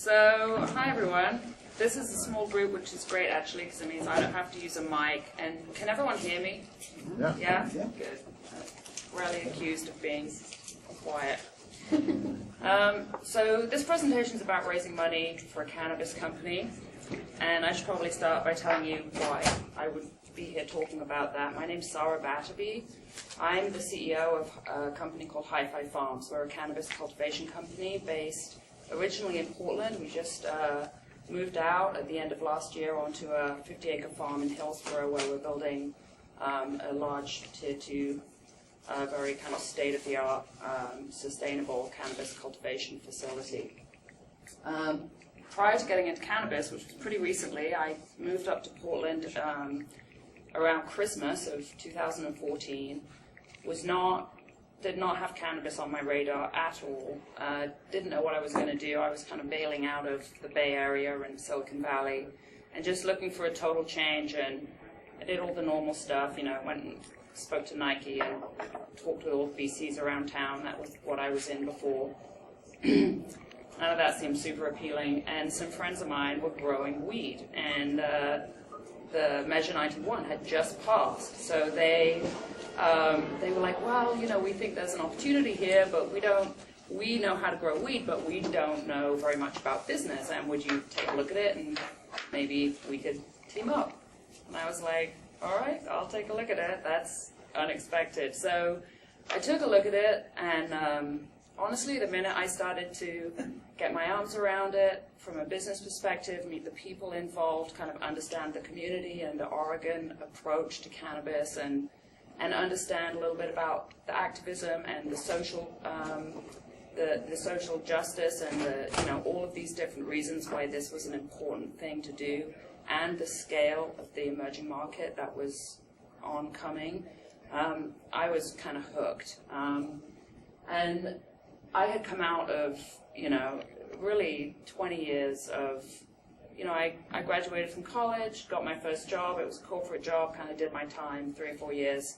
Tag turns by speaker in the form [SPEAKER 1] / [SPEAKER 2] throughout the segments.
[SPEAKER 1] So, hi everyone. This is a small group, which is great actually, because it means I don't have to use a mic. And can everyone hear me?
[SPEAKER 2] Yeah.
[SPEAKER 1] Yeah? Good. Rarely accused of being quiet. So this presentation is about raising money for a cannabis company. And I should probably start by telling you why I would be here talking about that. My name's Sara Batterby. I'm the CEO of a company called Hifi Farms. We're a cannabis cultivation company based originally in Portland. We just moved out at the end of last year onto a 50-acre farm in Hillsborough where we're building a large Tier 2, very kind of state-of-the-art, sustainable cannabis cultivation facility. Prior to getting into cannabis, which was pretty recently, I moved up to Portland around Christmas of 2014. Did not have cannabis on my radar at all. Didn't know what I was going to do. I was kind of bailing out of the Bay Area and Silicon Valley and just looking for a total change. And I did all the normal stuff, went and spoke to Nike and talked with all the VCs around town. That was what I was in before. None of that seemed super appealing. And some friends of mine were growing weed. And the Measure 91 had just passed. So they were like, well, we think there's an opportunity here, but we know how to grow weed, but we don't know very much about business, and would you take a look at it, and maybe we could team up? And I was like, all right, I'll take a look at it. That's unexpected. So I took a look at it, and honestly, the minute I started to get my arms around it from a business perspective, meet the people involved, kind of understand the community and the Oregon approach to cannabis, and understand a little bit about the activism and the social, the social justice and all of these different reasons why this was an important thing to do, and the scale of the emerging market that was oncoming, I was kind of hooked. And I had come out of, really 20 years of, I graduated from college, got my first job. It was a corporate job, kind of did my time, 3 or 4 years.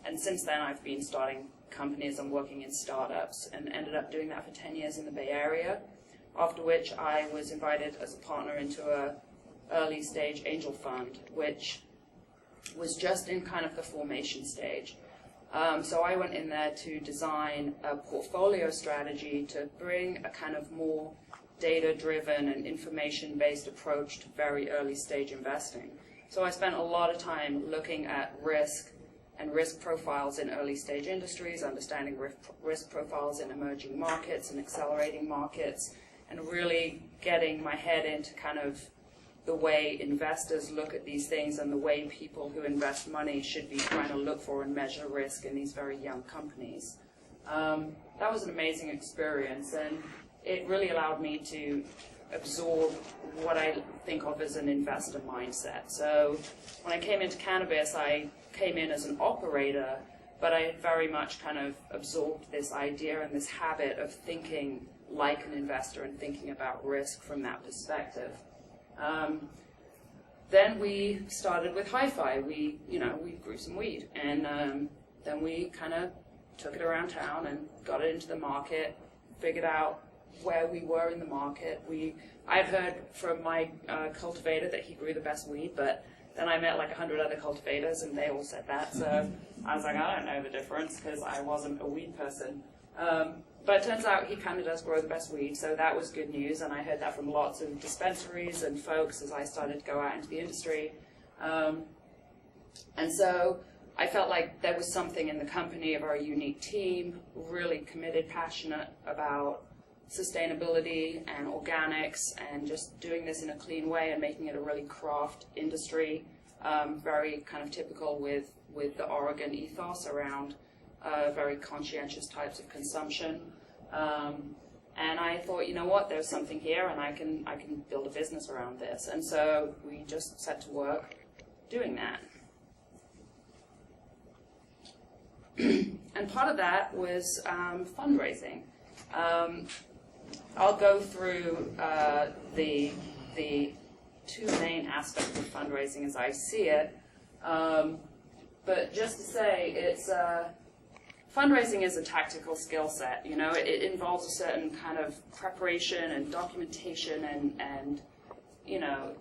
[SPEAKER 1] And since then, I've been starting companies and working in startups, and ended up doing that for 10 years in the Bay Area, after which I was invited as a partner into a early stage angel fund, which was just in kind of the formation stage. So I went in there to design a portfolio strategy to bring a kind of more data-driven and information-based approach to very early stage investing. So I spent a lot of time looking at risk and risk profiles in early stage industries, understanding risk profiles in emerging markets and accelerating markets, and really getting my head into kind of the way investors look at these things and the way people who invest money should be trying to look for and measure risk in these very young companies. That was an amazing experience, and it really allowed me to absorb what I think of as an investor mindset. So when I came into cannabis, I came in as an operator, but I had very much kind of absorbed this idea and this habit of thinking like an investor and thinking about risk from that perspective. Then we started with Hifi. We grew some weed, and then we kind of took it around town and got it into the market, figured out where we were in the market. I'd heard from my cultivator that he grew the best weed, but then I met like 100 other cultivators, and they all said that. So I was like, I don't know the difference, because I wasn't a weed person. But it turns out he kind of does grow the best weed, so that was good news, and I heard that from lots of dispensaries and folks as I started to go out into the industry. And so I felt like there was something in the company, a very unique team, really committed, passionate about sustainability and organics and just doing this in a clean way and making it a really craft industry, very kind of typical with the Oregon ethos around very conscientious types of consumption. And I thought, there's something here, and I can build a business around this. And so we just set to work doing that. And part of that was fundraising. I'll go through the two main aspects of fundraising as I see it. But just to say, it's fundraising is a tactical skill set. You know, it involves a certain kind of preparation and documentation and you know,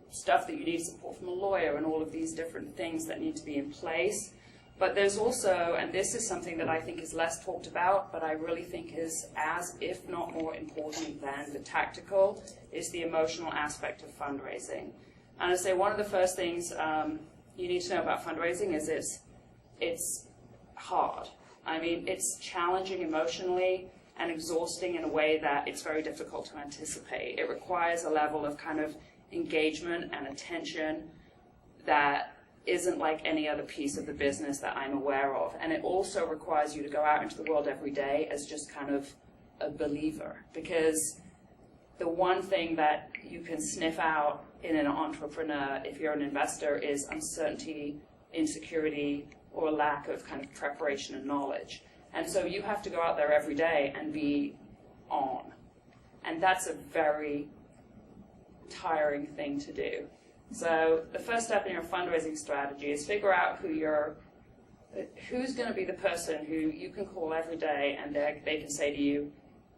[SPEAKER 1] stuff that you need support from a lawyer and all of these different things that need to be in place. But there's also, and this is something that I think is less talked about, but I really think is as, if not more important than the tactical, is the emotional aspect of fundraising. And I say one of the first things you need to know about fundraising is it's hard. I mean, it's challenging emotionally and exhausting in a way that it's very difficult to anticipate. It requires a level of kind of engagement and attention that isn't like any other piece of the business that I'm aware of. And it also requires you to go out into the world every day as just kind of a believer. Because the one thing that you can sniff out in an entrepreneur, if you're an investor, is uncertainty, insecurity, or lack of kind of preparation and knowledge. And so you have to go out there every day and be on. And that's a very tiring thing to do. So the first step in your fundraising strategy is figure out who's going to be the person who you can call every day and they can say to you,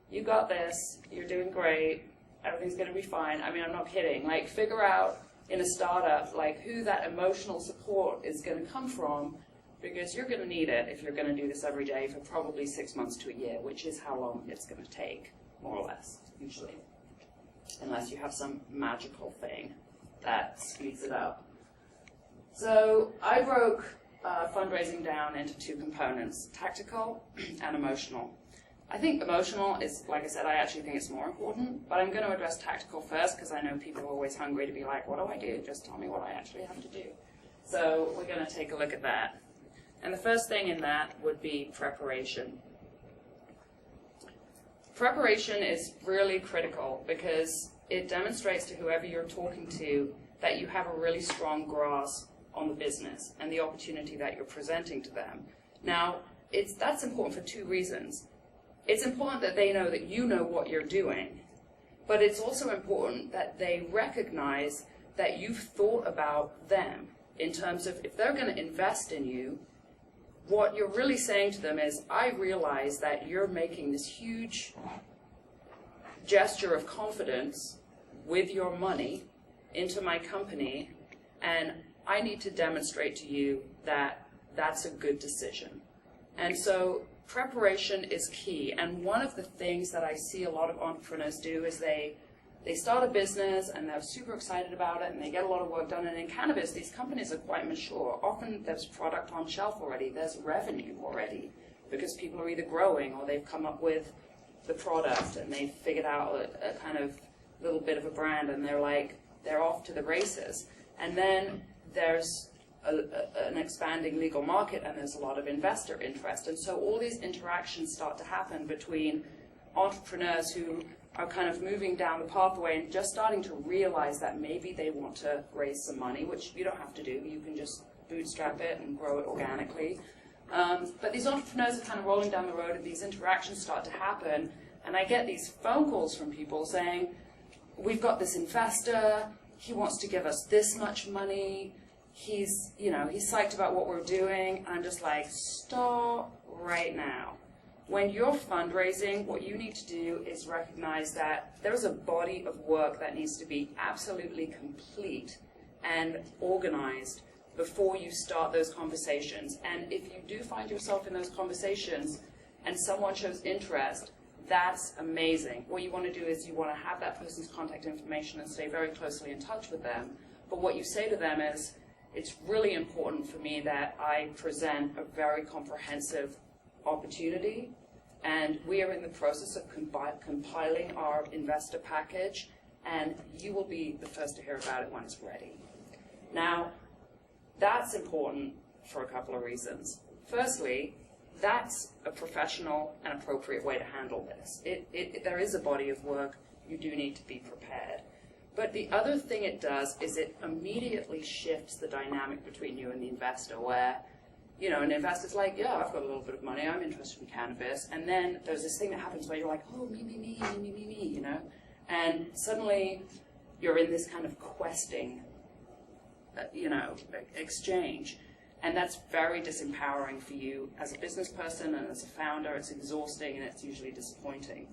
[SPEAKER 1] you got this, you're doing great, everything's going to be fine. I mean, I'm not kidding. Like, figure out in a startup, like, who that emotional support is going to come from, because you're going to need it if you're going to do this every day for probably 6 months to a year, which is how long it's going to take, more or less, usually, unless you have some magical thing that speeds it up. So I broke fundraising down into two components, tactical and emotional. I think emotional is, like I said, I actually think it's more important, but I'm going to address tactical first because I know people are always hungry to be like, what do I do? Just tell me what I actually have to do. So we're going to take a look at that. And the first thing in that would be preparation. Preparation is really critical because it demonstrates to whoever you're talking to that you have a really strong grasp on the business and the opportunity that you're presenting to them. Now, that's important for two reasons. It's important that they know that you know what you're doing, but it's also important that they recognize that you've thought about them in terms of if they're going to invest in you, what you're really saying to them is, I realize that you're making this huge gesture of confidence with your money into my company, and I need to demonstrate to you that that's a good decision. And so preparation is key. And one of the things that I see a lot of entrepreneurs do is they start a business and they're super excited about it and they get a lot of work done. And in cannabis, these companies are quite mature. Often there's product on shelf already. There's revenue already because people are either growing or they've come up with the product and they've figured out a kind of little bit of a brand and they're off to the races. And then there's an expanding legal market and there's a lot of investor interest. And so all these interactions start to happen between entrepreneurs who are kind of moving down the pathway and just starting to realize that maybe they want to raise some money, which you don't have to do. You can just bootstrap it and grow it organically. But these entrepreneurs are kind of rolling down the road and these interactions start to happen. And I get these phone calls from people saying, we've got this investor, he wants to give us this much money, he's psyched about what we're doing. And I'm just like, stop right now. When you're fundraising, what you need to do is recognize that there's a body of work that needs to be absolutely complete and organized before you start those conversations. And if you do find yourself in those conversations and someone shows interest, that's amazing. What you want to do is you want to have that person's contact information and stay very closely in touch with them. But what you say to them is, it's really important for me that I present a very comprehensive opportunity, and we are in the process of compiling our investor package, and you will be the first to hear about it when it's ready. Now, that's important for a couple of reasons. Firstly, that's a professional and appropriate way to handle this. There is a body of work. You do need to be prepared. But the other thing it does is it immediately shifts the dynamic between you and the investor, where an investor's like, yeah, I've got a little bit of money, I'm interested in cannabis. And then there's this thing that happens where you're like, oh, me, and suddenly you're in this kind of questing, exchange. And that's very disempowering for you as a business person and as a founder. It's exhausting and it's usually disappointing.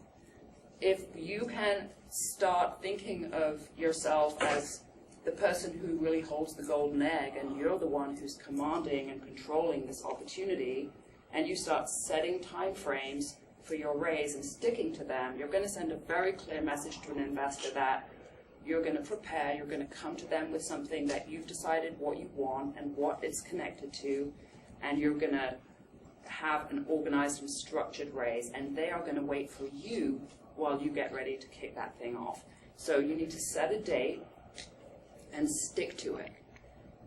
[SPEAKER 1] If you can start thinking of yourself as the person who really holds the golden egg, and you're the one who's commanding and controlling this opportunity, and you start setting time frames for your raise and sticking to them, you're going to send a very clear message to an investor that you're going to prepare, you're going to come to them with something that you've decided what you want and what it's connected to, and you're going to have an organized and structured raise, and they are going to wait for you while you get ready to kick that thing off. So you need to set a date and stick to it.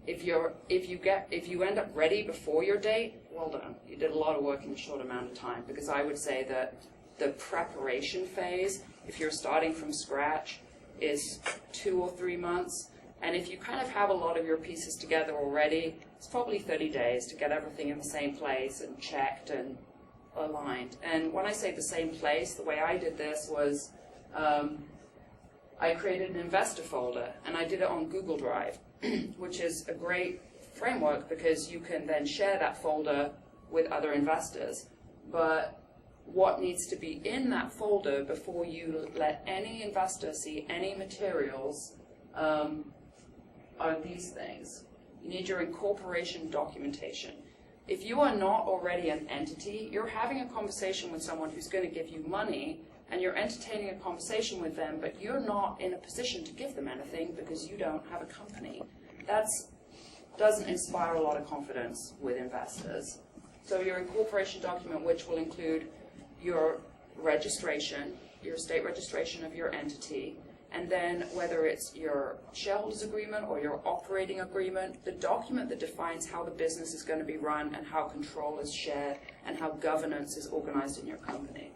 [SPEAKER 1] If you end up ready before your date, well done. You did a lot of work in a short amount of time, because I would say that the preparation phase, if you're starting from scratch, is 2 or 3 months. And if you kind of have a lot of your pieces together already, it's probably 30 days to get everything in the same place and checked and aligned. And when I say the same place, the way I did this was I created an investor folder, and I did it on Google Drive, which is a great framework because you can then share that folder with other investors. But what needs to be in that folder before you let any investor see any materials are these things. You need your incorporation documentation. If you are not already an entity, you're having a conversation with someone who's going to give you money, and you're entertaining a conversation with them, but you're not in a position to give them anything because you don't have a company. That doesn't inspire a lot of confidence with investors. So your incorporation document, which will include your registration, your state registration of your entity, and then whether it's your shareholders agreement or your operating agreement, the document that defines how the business is going to be run and how control is shared and how governance is organized in your company.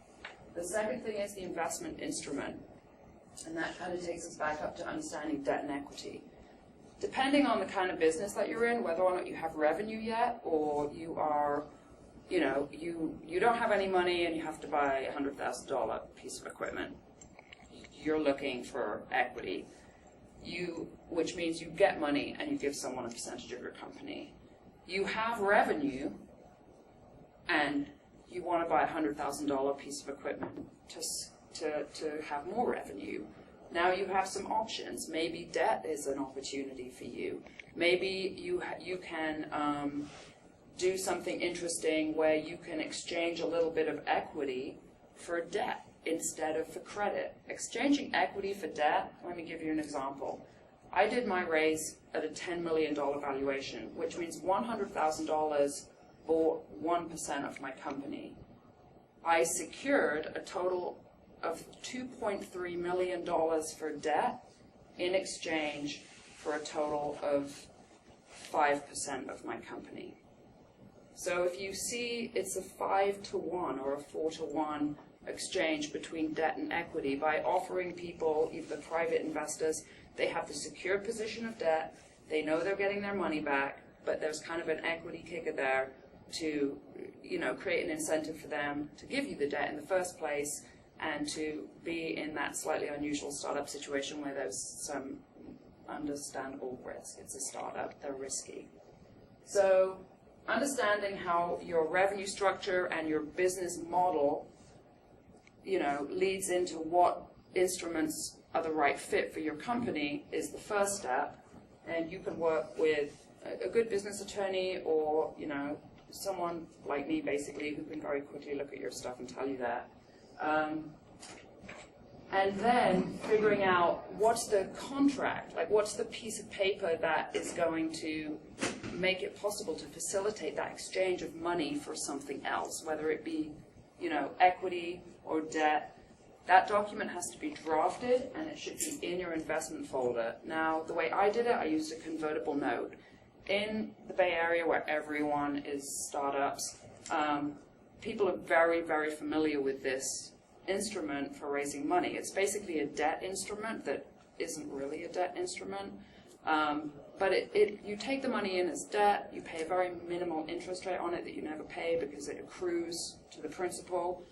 [SPEAKER 1] The second thing is the investment instrument, and that kind of takes us back up to understanding debt and equity. Depending on the kind of business that you're in, whether or not you have revenue yet, or you are, you don't have any money and you have to buy a $100,000 piece of equipment, you're looking for equity, which means you get money and you give someone a percentage of your company. You have revenue and you want to buy a $100,000 piece of equipment to have more revenue. Now you have some options. Maybe debt is an opportunity for you. Maybe you can do something interesting where you can exchange a little bit of equity for debt instead of for credit. Exchanging equity for debt, let me give you an example. I did my raise at a $10 million valuation, which means $100,000 bought 1% of my company. I secured a total of $2.3 million for debt in exchange for a total of 5% of my company. So if you see it's a 5-to-1 or a 4-to-1 exchange between debt and equity, by offering people, either private investors, they have the secured position of debt, they know they're getting their money back, but there's kind of an equity kicker there to, create an incentive for them to give you the debt in the first place and to be in that slightly unusual startup situation where there's some understandable risk. It's a startup, they're risky. So understanding how your revenue structure and your business model, leads into what instruments are the right fit for your company is the first step. And you can work with a good business attorney or, someone like me, basically, who can very quickly look at your stuff and tell you that. And then figuring out what's the contract, what's the piece of paper that is going to make it possible to facilitate that exchange of money for something else, whether it be, equity or debt. That document has to be drafted and it should be in your investment folder. Now, the way I did it, I used a convertible note. In the Bay Area, where everyone is startups, people are very, very familiar with this instrument for raising money. It's basically a debt instrument that isn't really a debt instrument, but you take the money in as debt, you pay a very minimal interest rate on it that you never pay because it accrues to the principal,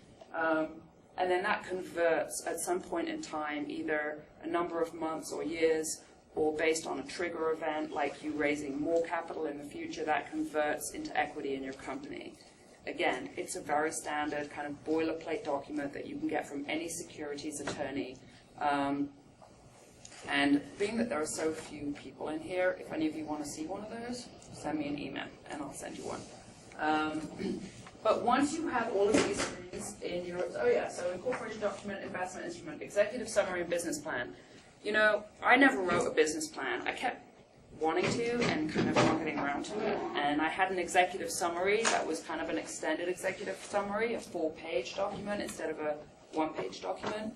[SPEAKER 1] and then that converts at some point in time, either a number of months or years, or based on a trigger event, like you raising more capital in the future that converts into equity in your company. Again, it's a very standard kind of boilerplate document that you can get from any securities attorney. And being that there are so few people in here, if any of you want to see one of those, send me an email and I'll send you one. But once you have all of these things in your, so Incorporation Document, Investment Instrument, Executive Summary, and Business Plan. You know, I never wrote a business plan. I kept wanting to and kind of not getting around to it. And I had an executive summary that was kind of an extended executive summary, a 4-page document instead of a 1-page document.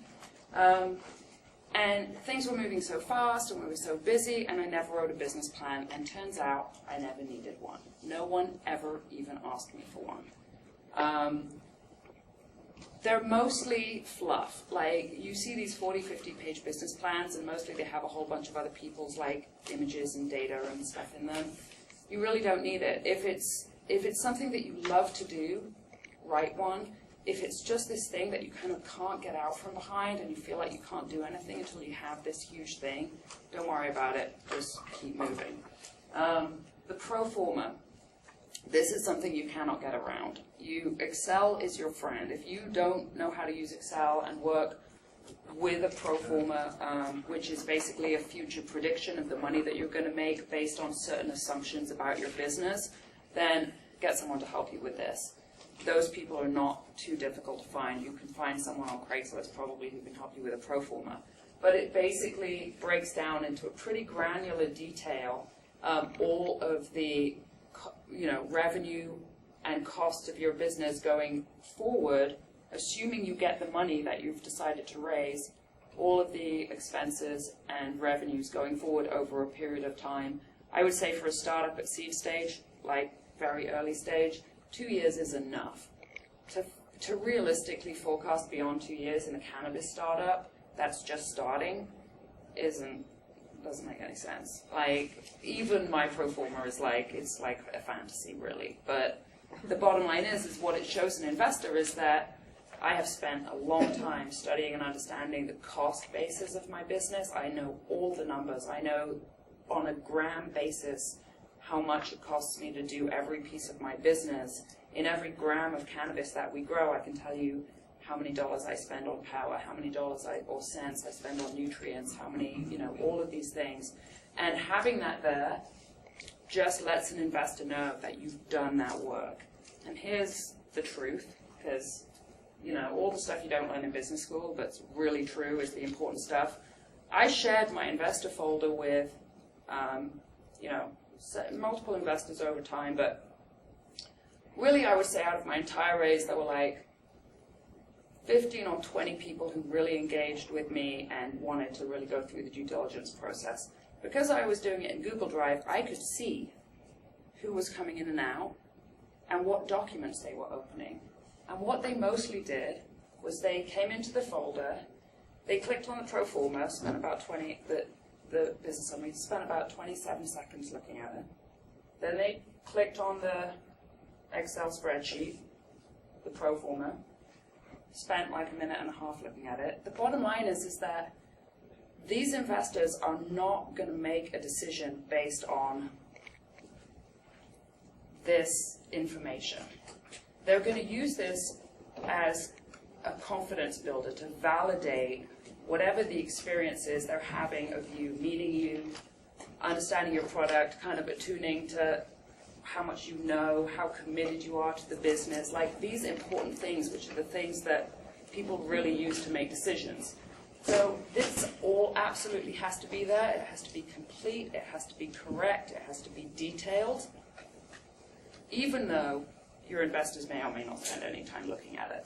[SPEAKER 1] And things were moving so fast and we were so busy, and I never wrote a business plan. And turns out I never needed one. No one ever even asked me for one. They're mostly fluff. Like, you see these 40, 50-page business plans, and mostly they have a whole bunch of other people's, like, images and data and stuff in them. You really don't need it. If it's something that you love to do, write one. If it's just this thing that you kind of can't get out from behind and you feel like you can't do anything until you have this huge thing, don't worry about it. Just keep moving. The pro forma. This is something you cannot get around. Excel is your friend. If you don't know how to use Excel and work with a pro forma, which is basically a future prediction of the money that you're going to make based on certain assumptions about your business, then get someone to help you with this. Those people are not too difficult to find. You can find someone on Craigslist probably who can help you with a pro forma. But it basically breaks down into a pretty granular detail all of the revenue and cost of your business going forward, assuming you get the money that you've decided to raise, all of the expenses and revenues going forward over a period of time. I would say for a startup at seed stage, like very early stage, 2 years is enough. To realistically forecast beyond 2 years in a cannabis startup that's just starting doesn't make any sense. Like, even my pro forma is it's like a fantasy, really. But the bottom line is what it shows an investor is that I have spent a long time studying and understanding the cost basis of my business. I know all the numbers. I know on a gram basis how much it costs me to do every piece of my business. In every gram of cannabis that we grow, I can tell you how many dollars I spend on power, how many dollars or cents I spend on nutrients, how many, all of these things. And having that there just lets an investor know that you've done that work. And here's the truth, because, all the stuff you don't learn in business school, but's really true, is the important stuff. I shared my investor folder with, multiple investors over time, but really I would say out of my entire raise, there were like 15 or 20 people who really engaged with me and wanted to really go through the due diligence process. Because I was doing it in Google Drive, I could see who was coming in and out and what documents they were opening. And what they mostly did was they came into the folder, they clicked on the pro forma, spent about the business summary, spent about 27 seconds looking at it. Then they clicked on the Excel spreadsheet, the pro forma, spent like a minute and a half looking at it. The bottom line is that these investors are not going to make a decision based on this information. They're going to use this as a confidence builder to validate whatever the experience is they're having of you, meeting you, understanding your product, kind of attuning to how much you know, how committed you are to the business, like these important things, which are the things that people really use to make decisions. So this all absolutely has to be there. It has to be complete. It has to be correct. It has to be detailed, even though your investors may or may not spend any time looking at it.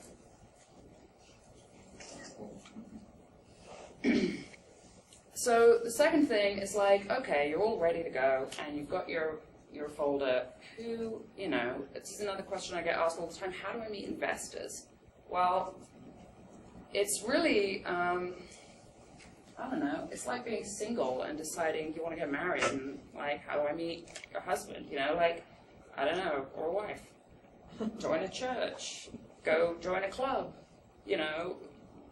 [SPEAKER 1] So the second thing is okay, you're all ready to go, and you've got your folder. This is another question I get asked all the time. How do I meet investors? Well, it's really, I don't know, it's like being single and deciding you want to get married, and how do I meet a husband? I don't know, or a wife. Join a church, go join a club,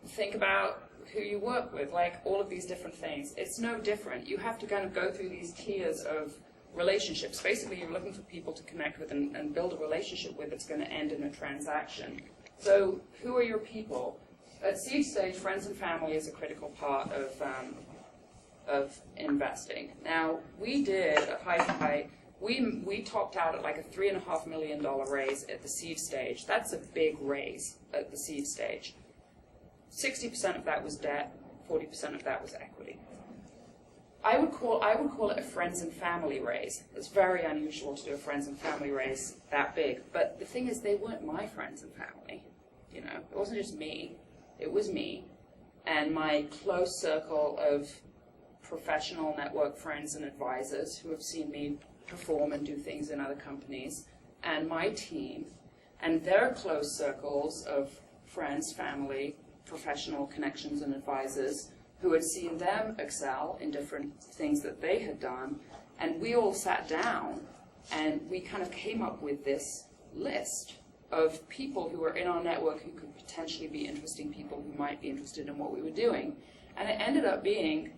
[SPEAKER 1] think about who you work with, like all of these different things. It's no different. You have to kind of go through these tiers of relationships. Basically, you're looking for people to connect with and build a relationship with that's going to end in a transaction. So who are your people? At seed stage, friends and family is a critical part of investing. Now, we did a Hifi. We topped out at like a $3.5 million raise at the seed stage. That's a big raise at the seed stage. 60% of that was debt, 40% of that was equity. I would call it a friends and family raise. It's very unusual to do a friends and family raise that big. But the thing is, they weren't my friends and family. You know, it wasn't just me. It was me and my close circle of professional network friends and advisors who have seen me perform and do things in other companies, and my team and their close circles of friends, family, professional connections and advisors who had seen them excel in different things that they had done. And we all sat down and we kind of came up with this list of people who were in our network who could potentially be interesting people who might be interested in what we were doing. And it ended up being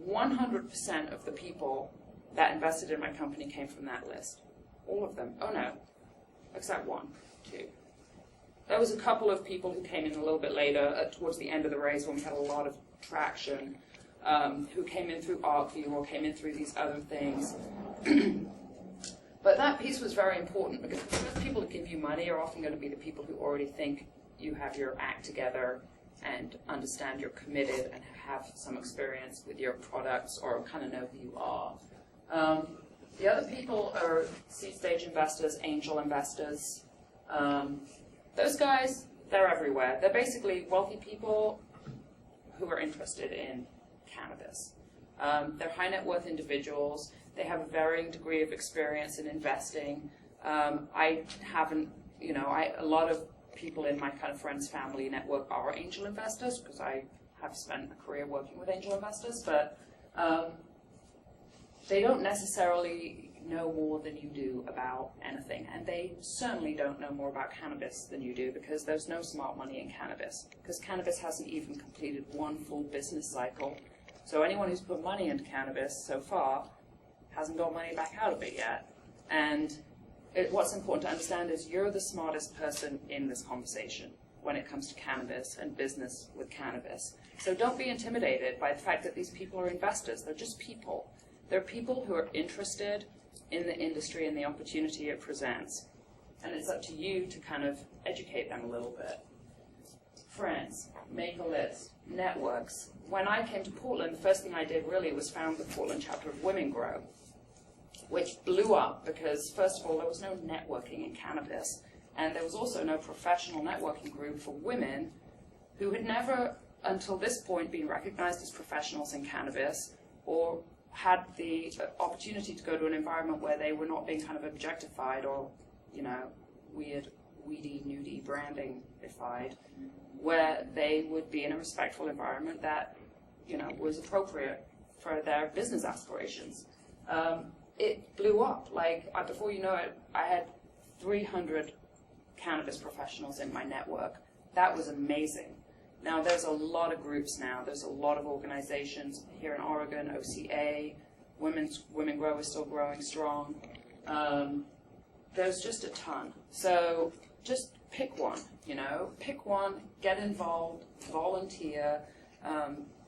[SPEAKER 1] 100% of the people that invested in my company came from that list. All of them. Oh no, except one, two. There was a couple of people who came in a little bit later, towards the end of the race when we had a lot of traction, who came in through ArcView or came in through these other things. But that piece was very important because the first people to give you money are often going to be the people who already think you have your act together and understand you're committed and have some experience with your products or kind of know who you are. The other people are seed stage investors, angel investors. Those guys, they're everywhere. They're basically wealthy people who are interested in cannabis. They're high net worth individuals. They have a varying degree of experience in investing. I haven't, a lot of people in my kind of friends, family network are angel investors because I have spent a career working with angel investors, but they don't necessarily know more than you do about anything, and they certainly don't know more about cannabis than you do because there's no smart money in cannabis, because cannabis hasn't even completed one full business cycle. So anyone who's put money into cannabis so far hasn't got money back out of it yet. And what's important to understand is you're the smartest person in this conversation when it comes to cannabis and business with cannabis. So don't be intimidated by the fact that these people are investors. They're just people. They're people who are interested in the industry and the opportunity it presents. And it's up to you to kind of educate them a little bit. Friends, make a list, networks. When I came to Portland, the first thing I did really was found the Portland chapter of Women Grow, which blew up because, first of all, there was no networking in cannabis, and there was also no professional networking group for women who had never, until this point, been recognized as professionals in cannabis or had the opportunity to go to an environment where they were not being kind of objectified or, weird, weedy, nudie branding-ified, where they would be in a respectful environment that, was appropriate for their business aspirations. It blew up. Before you know it, I had 300 cannabis professionals in my network. That was amazing. Now, there's a lot of groups now. There's a lot of organizations here in Oregon, OCA, Women Grow is still growing strong. There's just a ton. So just pick one, pick one, get involved, volunteer,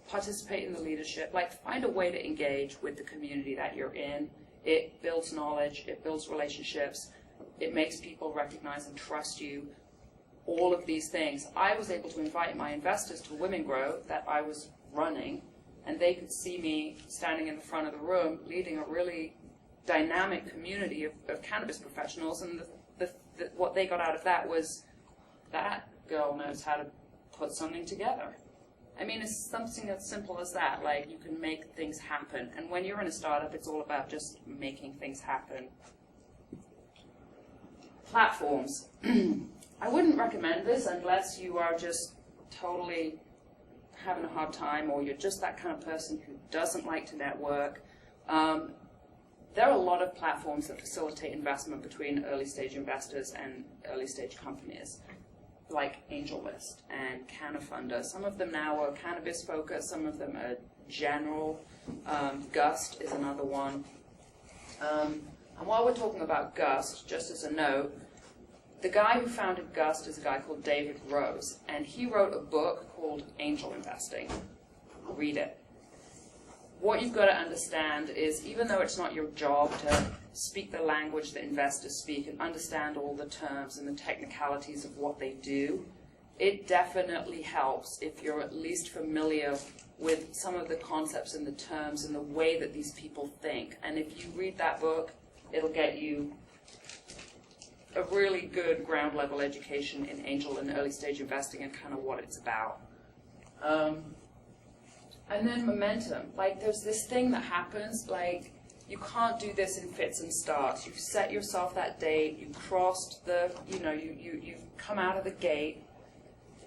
[SPEAKER 1] participate in the leadership, find a way to engage with the community that you're in. It builds knowledge, it builds relationships, it makes people recognize and trust you. All of these things. I was able to invite my investors to Women Grow that I was running, and they could see me standing in the front of the room leading a really dynamic community of cannabis professionals, and what they got out of that was, that girl knows how to put something together. I mean, it's something as simple as that. You can make things happen, and when you're in a startup, it's all about just making things happen. Platforms. I wouldn't recommend this unless you are just totally having a hard time or you're just that kind of person who doesn't like to network. There are a lot of platforms that facilitate investment between early stage investors and early stage companies. like AngelList and CannaFunder. Some of them now are cannabis focused, some of them are general. Gust is another one. And while we're talking about Gust, just as a note, the guy who founded Gust is a guy called David Rose, and he wrote a book called Angel Investing. Read it. What you've got to understand is, even though it's not your job to speak the language that investors speak and understand all the terms and the technicalities of what they do, it definitely helps if you're at least familiar with some of the concepts and the terms and the way that these people think. And if you read that book, it'll get you a really good ground level education in angel and early stage investing and kind of what it's about. And then momentum. Like, there's this thing that happens, like, you can't do this in fits and starts. You've set yourself that date, you've crossed the, you've come out of the gate.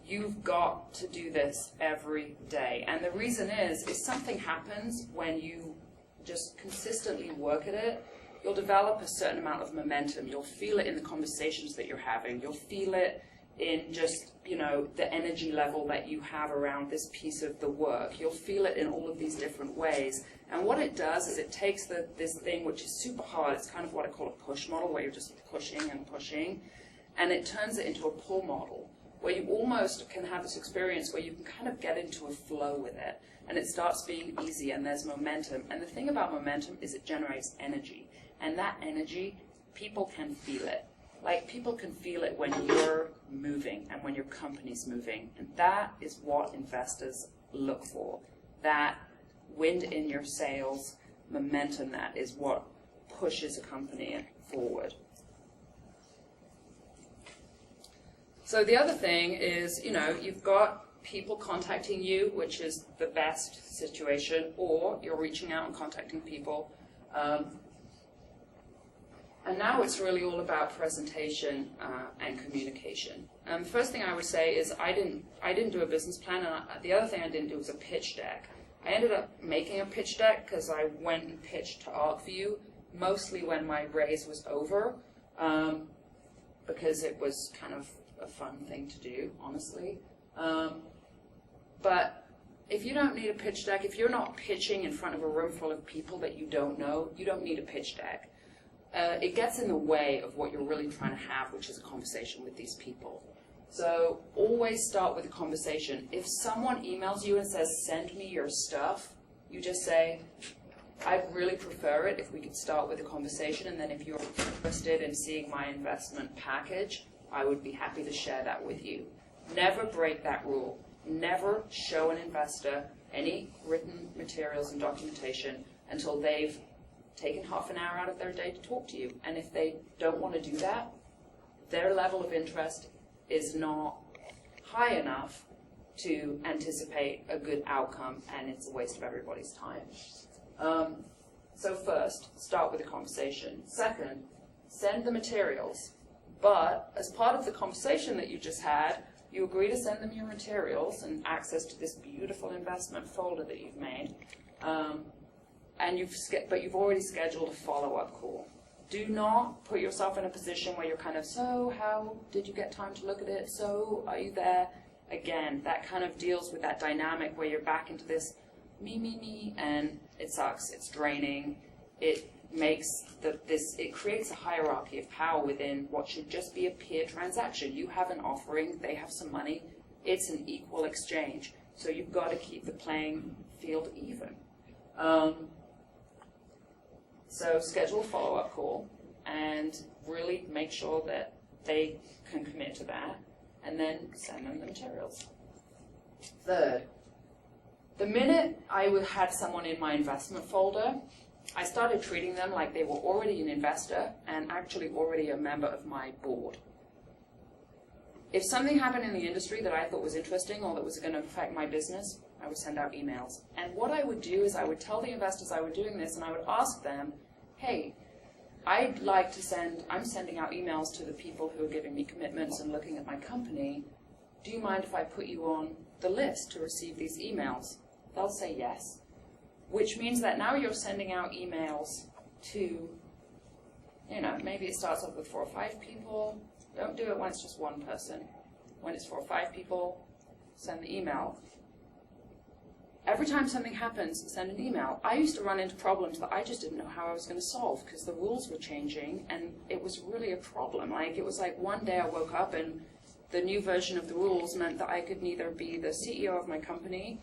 [SPEAKER 1] You've got to do this every day. And the reason is something happens when you just consistently work at it, you'll develop a certain amount of momentum. You'll feel it in the conversations that you're having. You'll feel it in just, the energy level that you have around this piece of the work. You'll feel it in all of these different ways. And what it does is it takes this thing, which is super hard, it's kind of what I call a push model, where you're just pushing and pushing, and it turns it into a pull model, where you almost can have this experience where you can kind of get into a flow with it, and it starts being easy, and there's momentum. And the thing about momentum is it generates energy, and that energy, people can feel it. Like, people can feel it when you're moving and when your company's moving, and that is what investors look for. That wind in your sails, momentum, that is what pushes a company forward. So the other thing is, you've got people contacting you, which is the best situation, or you're reaching out and contacting people. And now it's really all about presentation and communication. The first thing I would say is I didn't do a business plan, and the other thing I didn't do was a pitch deck. I ended up making a pitch deck because I went and pitched to ArcView, mostly when my raise was over, because it was kind of a fun thing to do, honestly. But if you don't need a pitch deck, if you're not pitching in front of a room full of people that you don't know, you don't need a pitch deck. It gets in the way of what you're really trying to have, which is a conversation with these people. So always start with a conversation. If someone emails you and says, send me your stuff, you just say, I'd really prefer it if we could start with a conversation, and then if you're interested in seeing my investment package, I would be happy to share that with you. Never break that rule. Never show an investor any written materials and documentation until they've taken half an hour out of their day to talk to you. And if they don't want to do that, their level of interest is not high enough to anticipate a good outcome, and it's a waste of everybody's time. So first, start with a conversation. Second, send the materials. But as part of the conversation that you just had, you agree to send them your materials and access to this beautiful investment folder that you've made. But you've already scheduled a follow-up call. Do not put yourself in a position where you're kind of, so how did you get time to look at it? So are you there? Again, that kind of deals with that dynamic where you're back into this me, and it sucks. It's draining. It makes it creates a hierarchy of power within what should just be a peer transaction. You have an offering, they have some money. It's an equal exchange. So you've got to keep the playing field even. So schedule a follow-up call and really make sure that they can commit to that, and then send them the materials. Third, the minute I had someone in my investment folder, I started treating them like they were already an investor and actually already a member of my board. If something happened in the industry that I thought was interesting or that was going to affect my business, I would send out emails. And what I would do is I would tell the investors I was doing this, and I would ask them, hey, I'm sending out emails to the people who are giving me commitments and looking at my company. Do you mind if I put you on the list to receive these emails? They'll say yes, which means that now you're sending out emails to, maybe it starts off with 4 or 5 people. Don't do it when it's just one person. When it's 4 or 5 people, send the email. Every time something happens, send an email. I used to run into problems that I just didn't know how I was going to solve because the rules were changing, and it was really a problem. It was like one day I woke up and the new version of the rules meant that I could neither be the CEO of my company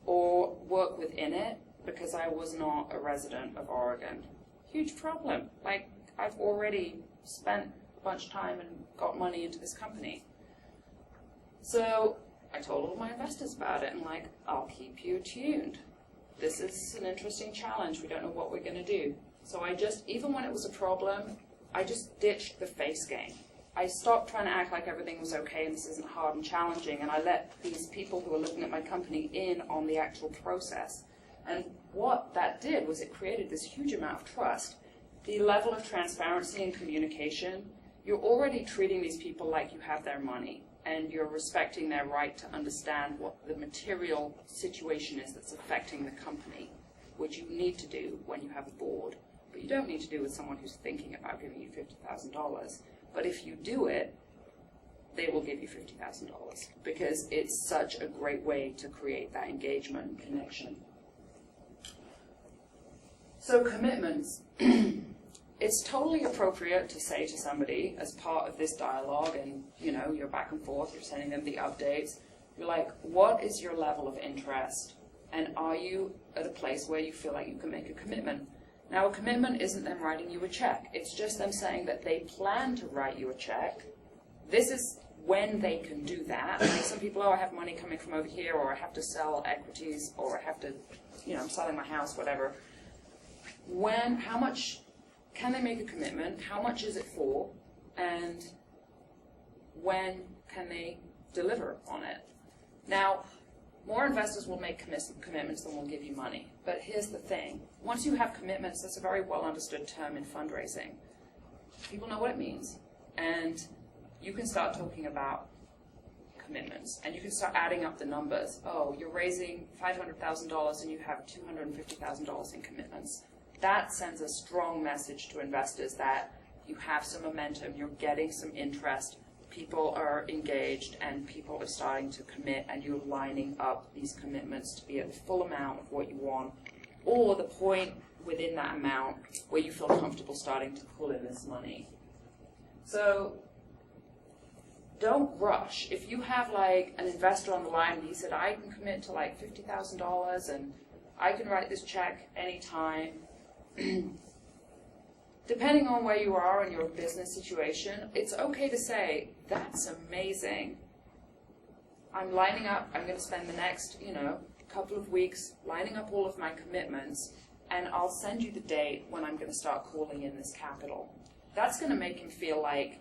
[SPEAKER 1] or work within it because I was not a resident of Oregon. Huge problem. I've already spent a bunch of time and got money into this company. So I told all my investors about it and I'll keep you tuned. This is an interesting challenge. We don't know what we're going to do. So even when it was a problem, I just ditched the face game. I stopped trying to act like everything was okay and this isn't hard and challenging, and I let these people who were looking at my company in on the actual process. And what that did was it created this huge amount of trust. The level of transparency and communication, you're already treating these people like you have their money, and you're respecting their right to understand what the material situation is that's affecting the company, which you need to do when you have a board. But you don't need to do with someone who's thinking about giving you $50,000. But if you do it, they will give you $50,000 because it's such a great way to create that engagement and connection. So commitments. It's totally appropriate to say to somebody as part of this dialogue, and you're back and forth, you're sending them the updates, you're like, what is your level of interest? And are you at a place where you feel like you can make a commitment? Now, a commitment isn't them writing you a check. It's just them saying that they plan to write you a check. This is when they can do that. Some people, I have money coming from over here, or I have to sell equities, or I have to, I'm selling my house, whatever. How much can they make a commitment? How much is it for? And when can they deliver on it? Now, more investors will make commitments than will give you money. But here's the thing. Once you have commitments, that's a very well understood term in fundraising. People know what it means. And you can start talking about commitments. And you can start adding up the numbers. Oh, you're raising $500,000 and you have $250,000 in commitments. That sends a strong message to investors that you have some momentum, you're getting some interest, people are engaged, and people are starting to commit, and you're lining up these commitments to be at the full amount of what you want, or the point within that amount where you feel comfortable starting to pull in this money. So don't rush. If you have an investor on the line and he said, I can commit to $50,000 and I can write this check anytime, depending on where you are in your business situation, it's okay to say, that's amazing. I'm lining up, I'm going to spend the next, couple of weeks lining up all of my commitments, and I'll send you the date when I'm going to start calling in this capital. That's going to make him feel like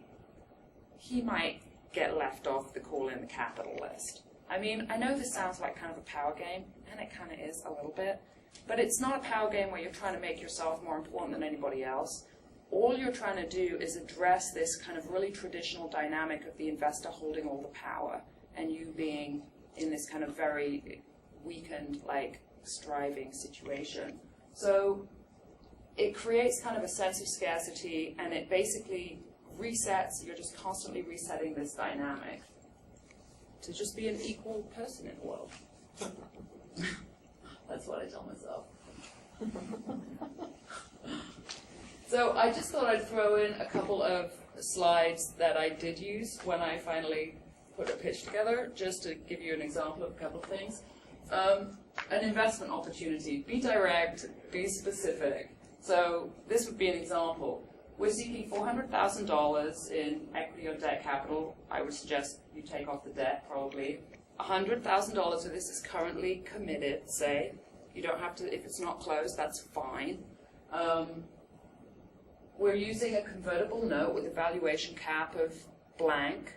[SPEAKER 1] he might get left off the call in the capital list. I know this sounds like kind of a power game, and it kind of is a little bit, but it's not a power game where you're trying to make yourself more important than anybody else. All you're trying to do is address this kind of really traditional dynamic of the investor holding all the power and you being in this kind of very weakened, striving situation. So it creates kind of a sense of scarcity, and it basically resets, you're just constantly resetting this dynamic to just be an equal person in the world. That's what I tell myself. So I just thought I'd throw in a couple of slides that I did use when I finally put a pitch together, just to give you an example of a couple of things. An investment opportunity. Be direct, be specific. So this would be an example. We're seeking $400,000 in equity or debt capital. I would suggest you take off the debt, probably. $100,000 of this is currently committed, say. You don't have to, if it's not closed, that's fine. We're using a convertible note with a valuation cap of blank.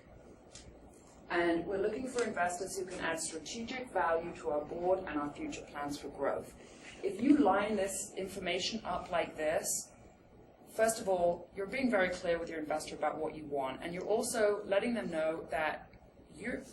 [SPEAKER 1] And we're looking for investors who can add strategic value to our board and our future plans for growth. If you line this information up like this, first of all, you're being very clear with your investor about what you want, and you're also letting them know that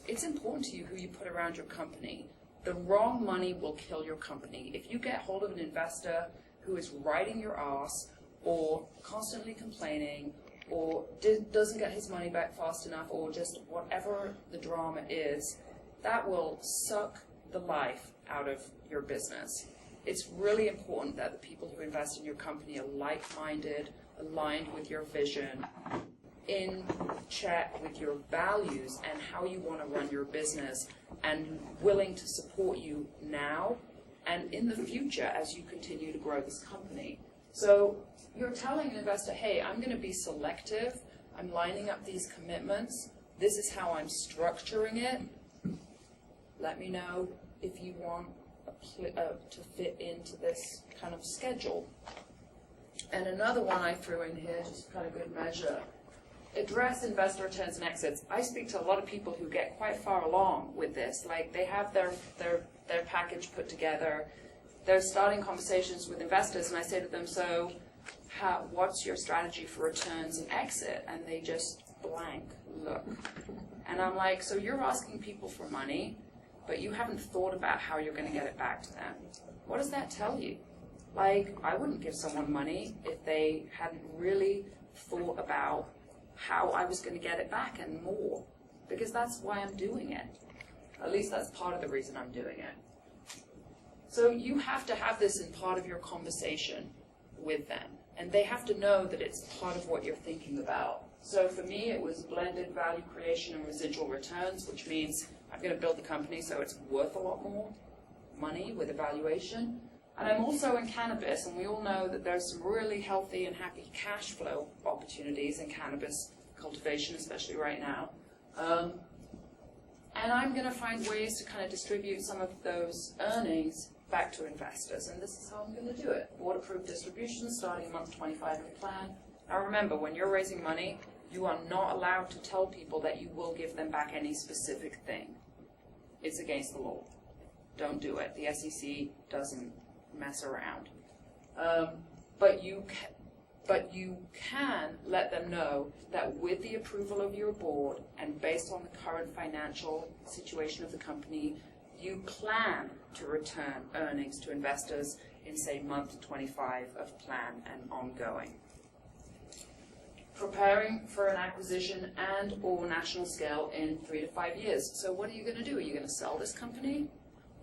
[SPEAKER 1] it's important to you who you put around your company. The wrong money will kill your company. If you get hold of an investor who is riding your ass or constantly complaining or doesn't get his money back fast enough, or just whatever the drama is, that will suck the life out of your business. It's really important that the people who invest in your company are like-minded, aligned with your vision, in check with your values and how you want to run your business, and willing to support you now and in the future as you continue to grow this company. So you're telling an investor, hey, I'm going to be selective, I'm lining up these commitments, this is how I'm structuring it, let me know if you want to fit into this kind of schedule. And another one I threw in here, just kind of good measure, address investor returns and exits. I speak to a lot of people who get quite far along with this. Like, they have their package put together, they're starting conversations with investors, and I say to them, so what's your strategy for returns and exit? And they just blank look. And I'm like, so you're asking people for money, but you haven't thought about how you're going to get it back to them. What does that tell you? Like, I wouldn't give someone money if they hadn't really thought about how I was going to get it back and more, because that's why I'm doing it. At least that's part of the reason I'm doing it. So you have to have this in part of your conversation with them, and they have to know that it's part of what you're thinking about. So for me, it was blended value creation and residual returns, which means I'm going to build the company so it's worth a lot more money with a valuation. And I'm also in cannabis, and we all know that there's some really healthy and happy cash flow opportunities in cannabis cultivation, especially right now. And I'm going to find ways to kind of distribute some of those earnings back to investors, and this is how I'm going to do it. Board-approved distribution starting in month 25 of the plan. Now remember, when you're raising money, you are not allowed to tell people that you will give them back any specific thing. It's against the law. Don't do it. The SEC doesn't mess around. But you can let them know that with the approval of your board and based on the current financial situation of the company, you plan to return earnings to investors in, say, month 25 of plan and ongoing. Preparing for an acquisition and or national scale in 3 to 5 years. So what are you going to do? Are you going to sell this company?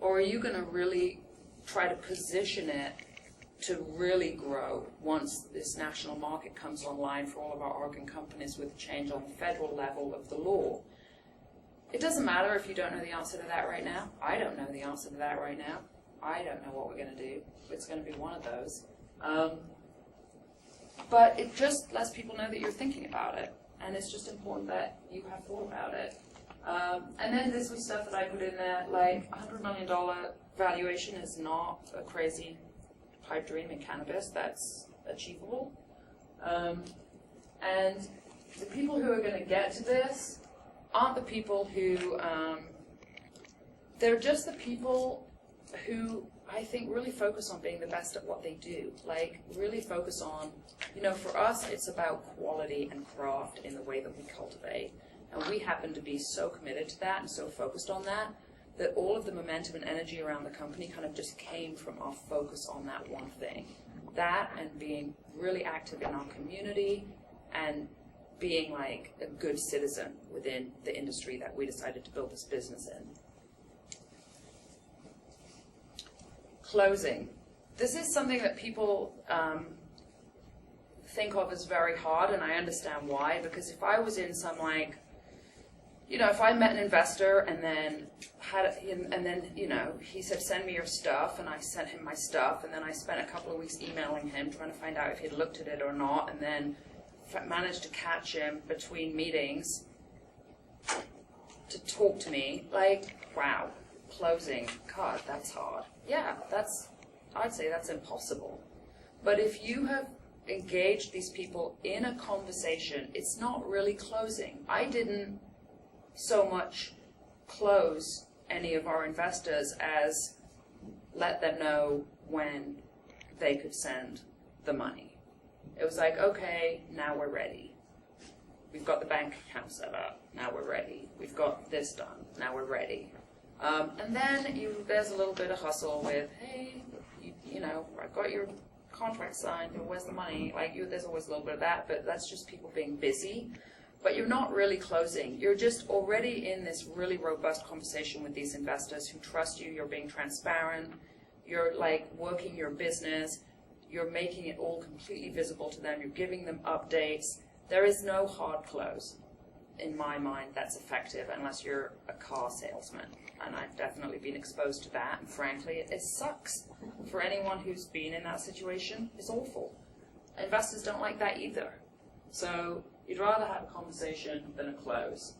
[SPEAKER 1] Or are you going to really try to position it to really grow once this national market comes online for all of our Oregon companies with change on the federal level of the law? It doesn't matter if you don't know the answer to that right now. I don't know the answer to that right now. I don't know what we're going to do. It's going to be one of those. But it just lets people know that you're thinking about it. And it's just important that you have thought about it. And then this was stuff that I put in there, like $100 million valuation is not a crazy pipe dream in cannabis. That's achievable. And the people who are going to get to this aren't the people who, they're just the people who I think really focus on being the best at what they do. Like, really focus on, for us, it's about quality and craft in the way that we cultivate. And we happen to be so committed to that and so focused on that, that all of the momentum and energy around the company kind of just came from our focus on that one thing. That and being really active in our community and being like a good citizen within the industry that we decided to build this business in. Closing. This is something that people think of as very hard, and I understand why, because if I was in some if I met an investor and then he said, send me your stuff, and I sent him my stuff, and then I spent a couple of weeks emailing him trying to find out if he'd looked at it or not, and then managed to catch him between meetings to talk to me, wow, closing, God, that's hard. Yeah, I'd say that's impossible. But if you have engaged these people in a conversation, it's not really closing. I didn't so much close any of our investors as let them know when they could send the money. It was like, okay, now we're ready. We've got the bank account set up, now we're ready. We've got this done, now we're ready. And then there's a little bit of hustle with, hey, I've got your contract signed, or where's the money? Like, there's always a little bit of that, but that's just people being busy. But you're not really closing. You're just already in this really robust conversation with these investors who trust you. You're being transparent. You're like working your business. You're making it all completely visible to them. You're giving them updates. There is no hard close, in my mind, that's effective unless you're a car salesman. And I've definitely been exposed to that. And frankly, it sucks for anyone who's been in that situation. It's awful. Investors don't like that either. So you'd rather have a conversation than a close.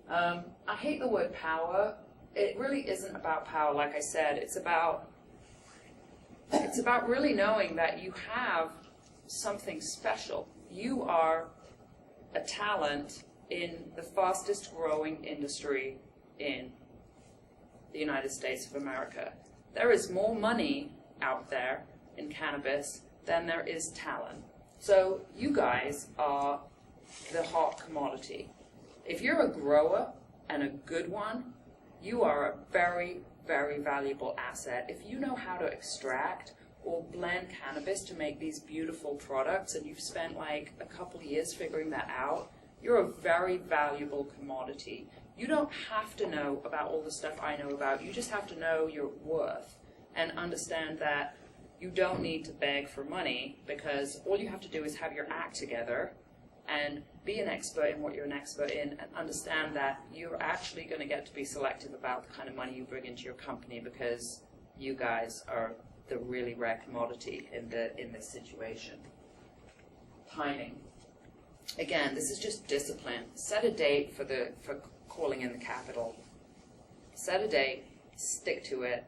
[SPEAKER 1] I hate the word power. It really isn't about power, like I said. It's about really knowing that you have something special. You are a talent in the fastest growing industry in the United States of America. There is more money out there in cannabis than there is talent. So you guys are the hot commodity. If you're a grower and a good one, you are a very, very valuable asset. If you know how to extract or blend cannabis to make these beautiful products and you've spent like a couple of years figuring that out, you're a very valuable commodity. You don't have to know about all the stuff I know about. You just have to know your worth and understand that you don't need to beg for money, because all you have to do is have your act together and be an expert in what you're an expert in, and understand that you're actually going to get to be selective about the kind of money you bring into your company, because you guys are the really rare commodity in this situation. Timing. Again, this is just discipline. Set a date for calling in the capital. Set a date, stick to it.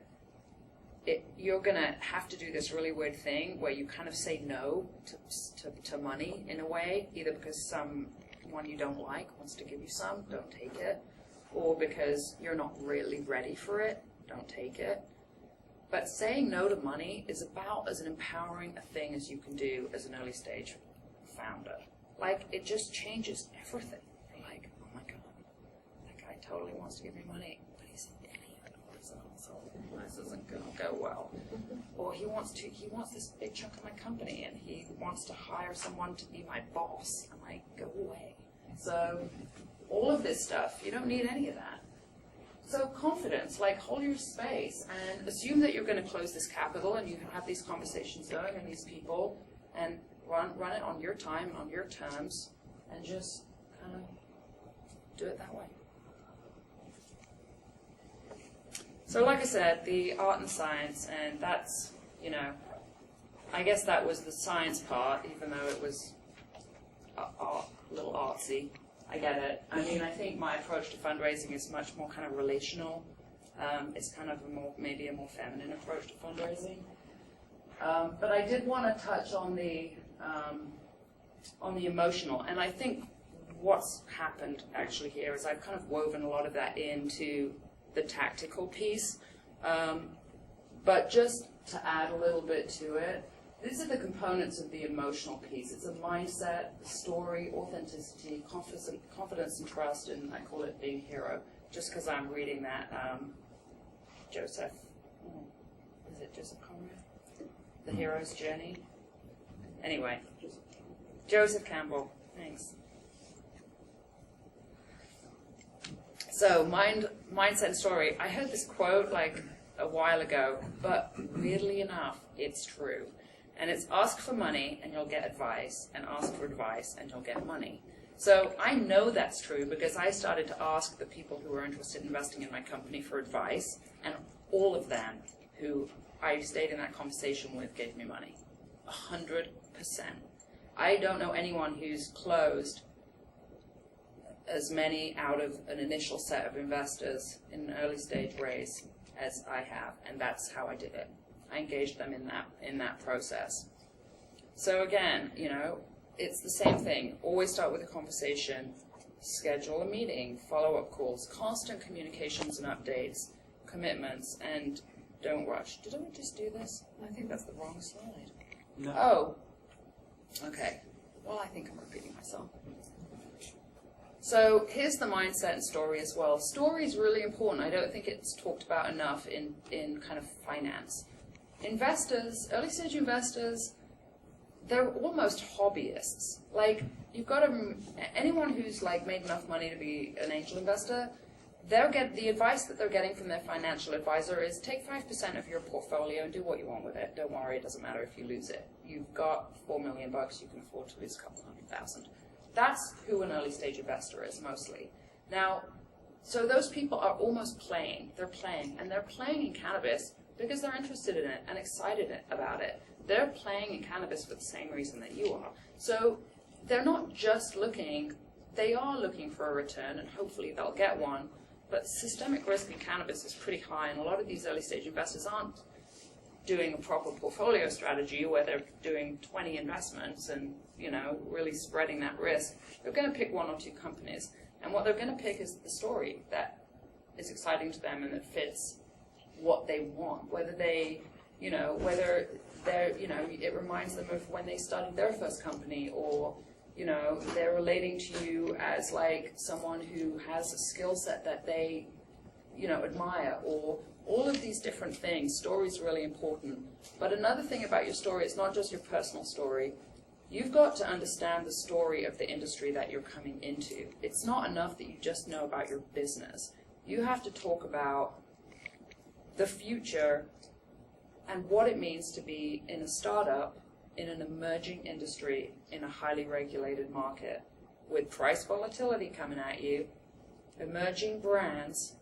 [SPEAKER 1] You're going to have to do this really weird thing where you kind of say no to money in a way, either because someone you don't like wants to give you some, don't take it, or because you're not really ready for it, don't take it. But saying no to money is about as empowering a thing as you can do as an early stage founder. Like, it just changes everything. You're like, oh my God, that guy totally wants to give me money, but he's an idiot, or he's an asshole. This isn't going to go well. Or he wants this big chunk of my company, and he wants to hire someone to be my boss. I'm like, go away. So all of this stuff, you don't need any of that. So confidence, like, hold your space and assume that you're going to close this capital, and you have these conversations going and these people, and run it on your time, on your terms, and just kind of do it that way. So like I said, the art and science, and that's, I guess that was the science part, even though it was a little artsy. I get it. I mean, I think my approach to fundraising is much more kind of relational. It's kind of maybe a more feminine approach to fundraising. But I did want to touch on the emotional, and I think what's happened actually here is I've kind of woven a lot of that into the tactical piece. But just to add a little bit to it, these are the components of the emotional piece. It's a mindset, a story, authenticity, confidence and trust, and I call it being a hero, just because I'm reading that Joseph Conrad? The Hero's Journey? Anyway, Joseph Campbell, thanks. So, mindset and story. I heard this quote like a while ago, but weirdly enough, it's true. And it's ask for money and you'll get advice, and ask for advice and you'll get money. So I know that's true because I started to ask the people who were interested in investing in my company for advice, and all of them who I stayed in that conversation with gave me money. 100%. I don't know anyone who's closed as many out of an initial set of investors in an early stage raise as I have, and that's how I did it. I engaged them in that process. So again, it's the same thing. Always start with a conversation, schedule a meeting, follow-up calls, constant communications and updates, commitments, and don't rush. Did I just do this? I think that's the wrong slide. No. Oh, okay. Well, I think I'm repeating myself. So here's the mindset and story as well. Story is really important. I don't think it's talked about enough in kind of finance. Investors, early stage investors, they're almost hobbyists. Like, you've got to, anyone who's like made enough money to be an angel investor, they'll get the advice that they're getting from their financial advisor is take 5% of your portfolio and do what you want with it. Don't worry, it doesn't matter if you lose it. You've got $4 million, you can afford to lose a couple $100,000. That's who an early stage investor is mostly. Now, so those people are almost playing. They're playing, and they're playing in cannabis because they're interested in it and excited about it. They're playing in cannabis for the same reason that you are. So they're not just looking, they are looking for a return, and hopefully they'll get one, but systemic risk in cannabis is pretty high, and a lot of these early stage investors aren't doing a proper portfolio strategy where they're doing 20 investments and, you know, really spreading that risk. They're going to pick one or two companies, and what they're going to pick is the story that is exciting to them and that fits what they want, whether they, you know, whether they're, you know, it reminds them of when they started their first company, or, you know, they're relating to you as like someone who has a skill set that they, you know, admire, or all of these different things. Story is really important. But another thing about your story, it's not just your personal story. You've got to understand the story of the industry that you're coming into. It's not enough that you just know about your business. You have to talk about the future and what it means to be in a startup, in an emerging industry, in a highly regulated market, with price volatility coming at you, emerging brands,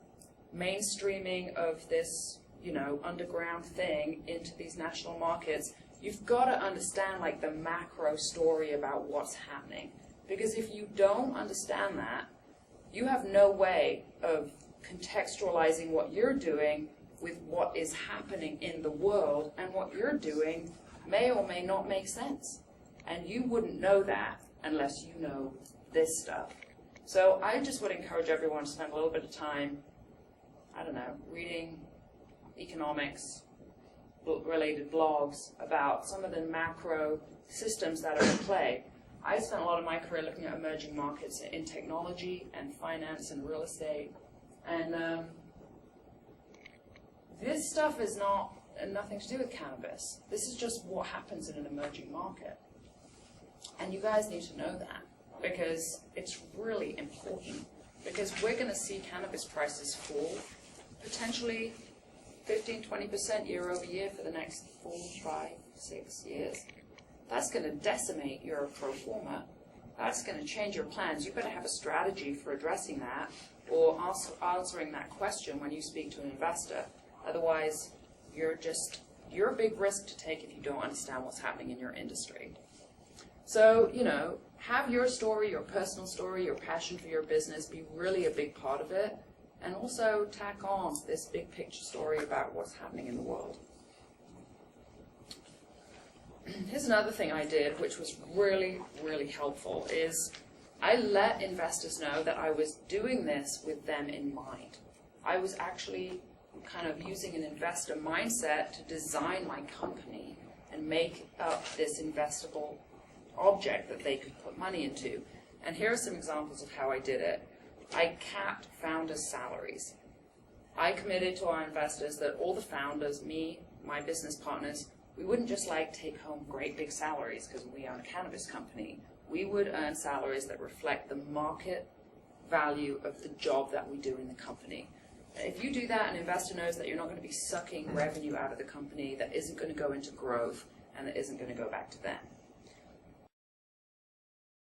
[SPEAKER 1] mainstreaming of this, you know, underground thing into these national markets. You've got to understand like the macro story about what's happening. Because if you don't understand that, you have no way of contextualizing what you're doing with what is happening in the world, and what you're doing may or may not make sense. And you wouldn't know that unless you know this stuff. So I just would encourage everyone to spend a little bit of time, I don't know, reading economics related blogs about some of the macro systems that are in play. I spent a lot of my career looking at emerging markets in technology and finance and real estate, and this stuff is nothing to do with cannabis. This is just what happens in an emerging market. And you guys need to know that, because it's really important. Because we're going to see cannabis prices fall, potentially 15-20% year over year for the next 4, 5, 6 years. That's going to decimate your pro forma. That's going to change your plans. You better have a strategy for addressing that, or answering that question when you speak to an investor. Otherwise, you're a big risk to take if you don't understand what's happening in your industry. So, you know, have your story, your personal story, your passion for your business be really a big part of it, and also tack on this big picture story about what's happening in the world. Here's another thing I did, which was really, really helpful, is I let investors know that I was doing this with them in mind. I was actually kind of using an investor mindset to design my company and make up this investable object that they could put money into. And here are some examples of how I did it. I capped founders' salaries. I committed to our investors that all the founders, me, my business partners, we wouldn't just like take home great big salaries because we are a cannabis company. We would earn salaries that reflect the market value of the job that we do in the company. If you do that, an investor knows that you're not going to be sucking revenue out of the company that isn't going to go into growth and that isn't going to go back to them.